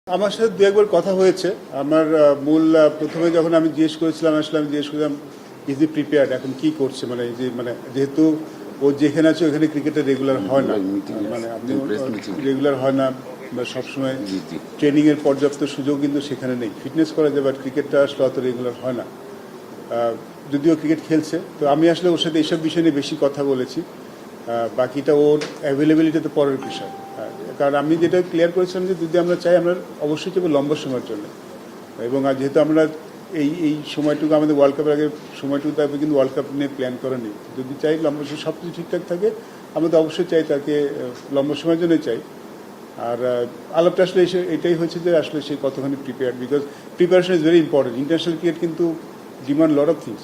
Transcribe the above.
আমার সাথে দু একবার কথা হয়েছে। আমার মূল প্রথমে যখন আমি জিজ্ঞেস করেছিলাম, আসলে আমি জিজ্ঞেস করলাম ইজ ই প্রিপেয়ার্ড, এখন কি করছে, মানে এই যে মানে যেহেতু ও যেখানে আছে ওখানে ক্রিকেটে রেগুলার হয় না, মানে আপনি রেগুলার হয় না বা সবসময় ট্রেনিংয়ের পর্যাপ্ত সুযোগ কিন্তু সেখানে নেই। ফিটনেস করা যায়, বাট ক্রিকেটটা আসলে অত রেগুলার হয় না, যদিও ক্রিকেট খেলছে। তো আমি আসলে ওর সাথে এইসব বিষয় নিয়ে বেশি কথা বলেছি। বাকিটা ওর অ্যাভেলেবিলিটি তো পরের বিষয়। কারণ আমি যেটা ক্লিয়ার করেছিলাম যে যদি আমরা চাই, আমরা অবশ্যই চাইবো লম্বা সময়ের জন্য। এবং আর যেহেতু আমরা এই এই সময়টুকু আমাদের ওয়ার্ল্ড কাপের আগে সময়টুকু তারপরে কিন্তু ওয়ার্ল্ড কাপ নিয়ে প্ল্যান করা নেই। যদি চাই লম্বা সময় সব কিছু ঠিকঠাক থাকে, আমরা তো অবশ্যই চাই তাকে লম্বা সময়ের জন্যই চাই। আর আলাপটা আসলে এটাই হয়েছে যে আসলে সে কতখানি prepared, because preparation is very important. International cricket কিন্তু ডিমান্ড লট অফ থিংস।